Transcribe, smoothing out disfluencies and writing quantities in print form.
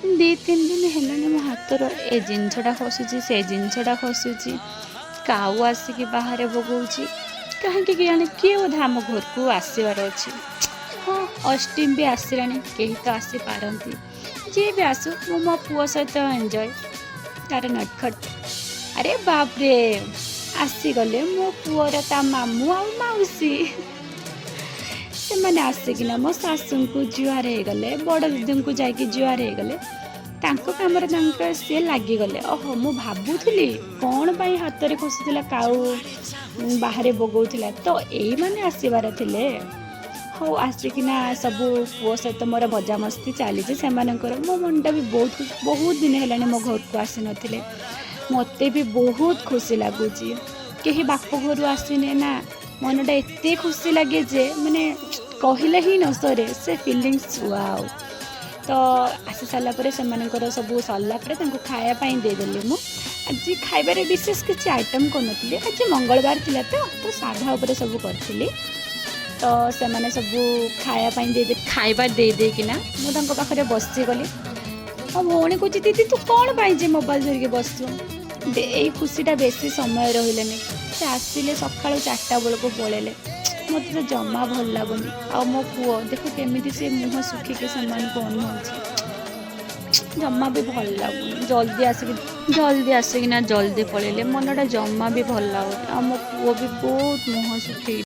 ଦି ତିନି ଦିନ ହେଲାଣି ମୋ ହାତର ଏ ଜିନିଷଟା ଖସୁଛି ସେ ଜିନିଷଟା ଖସୁଛି। କାଉ ଆସିକି ବାହାରେ ବଗଉଛି। କାହିଁକି କେଜାଣି କିଏ ବୋଧେ ଆମ ଘରକୁ ଆସିବାର ଅଛି। ହଁ ଅଷ୍ଟମୀ ବି ଆସିଲାଣି, କେହି ତ ଆସିପାରନ୍ତି। ଯିଏ ବି ଆସୁ ମୁଁ ମୋ ପୁଅ ସହିତ ଏନ୍ଜୟ ତାର ନଟଖଟ। ଆରେ ବାପରେ ଆସିଗଲେ ମୋ ପୁଅର ତା ମାମୁଁ ଆଉ ମାଉସୀ। ସେମାନେ ଆସିକିନା ମୋ ଶାଶୁଙ୍କୁ ଜୁହାର ହେଇଗଲେ, ବଡ଼ ଦିଦିଙ୍କୁ ଯାଇକି ଜୁହାର ହେଇଗଲେ। ତାଙ୍କ କାମରେ ସିଏ ଲାଗିଗଲେ। ଓହୋ ମୁଁ ଭାବୁଥିଲି କ'ଣ ପାଇଁ ହାତରେ ଖସୁଥିଲା, କାଉ ବାହାରେ ବଗଉଥିଲା, ତ ଏଇମାନେ ଆସିବାର ଥିଲେ। ହଉ ଆସିକିନା ସବୁ ପୁଅ ସହିତ ମୋର ମଜାମସ୍ତି ଚାଲିଛି ସେମାନଙ୍କର। ମୋ ମନଟା ବି ବହୁତ ଦିନ ହେଲାଣି ମୋ ଘରକୁ ଆସିନଥିଲେ। ମୋତେ ବି ବହୁତ ଖୁସି ଲାଗୁଛି। କେହି ବାପ ଘରୁ ଆସିନେ ନା, ମନଟା ଏତେ ଖୁସି ଲାଗେ ଯେ ମାନେ କହିଲେ ହିଁ ନ ସରେ ସେ ଫିଲିଙ୍ଗସ୍। ୱାଓ। ତ ଆସି ସାରିଲା ପରେ ସେମାନଙ୍କର ସବୁ ସରିଲା ପରେ ତାଙ୍କୁ ଖାଇବା ପାଇଁ ଦେଇଦେଲି। ମୁଁ ଆଜି ଖାଇବାରେ ବିଶେଷ କିଛି ଆଇଟମ୍ କରିନଥିଲି, ଆଜି ମଙ୍ଗଳବାର ଥିଲା ତ ସାଧା ଉପରେ ସବୁ କରିଥିଲି। ତ ସେମାନେ ସବୁ ଖାଇବା ଦେଇକିନା ମୁଁ ତାଙ୍କ ପାଖରେ ବସିଗଲି। ମୋ ଭଉଣୀ କହୁଛି ଦିଦି ତୁ କ'ଣ ପାଇଁ ଯେ ମୋବାଇଲ ଧରିକି ବସିଛୁ। ଏଇ ଖୁସିଟା ବେଶୀ ସମୟ ରହିଲେନି। ସେ ଆସିଲେ ସକାଳୁ 4ଟା ବେଳକୁ ପଳେଇଲେ। ମୋତେ ତ ଜମା ଭଲ ଲାଗୁନି। ଆଉ ମୋ ପୁଅ ଦେଖ କେମିତି ସେ ମୁହଁ ଶୁଖିକି ସେମାନଙ୍କୁ ଅନଉଛି। ଜମା ବି ଭଲ ଲାଗୁନି। ଜଲ୍ଦି ଆସିକିନା ଜଲ୍ଦି ପଳେଇଲେ। ମନଟା ଜମା ବି ଭଲ ଲାଗୁନି। ଆଉ ମୋ ପୁଅ ବି ବହୁତ ମୁହଁ ଶୁଖେଇ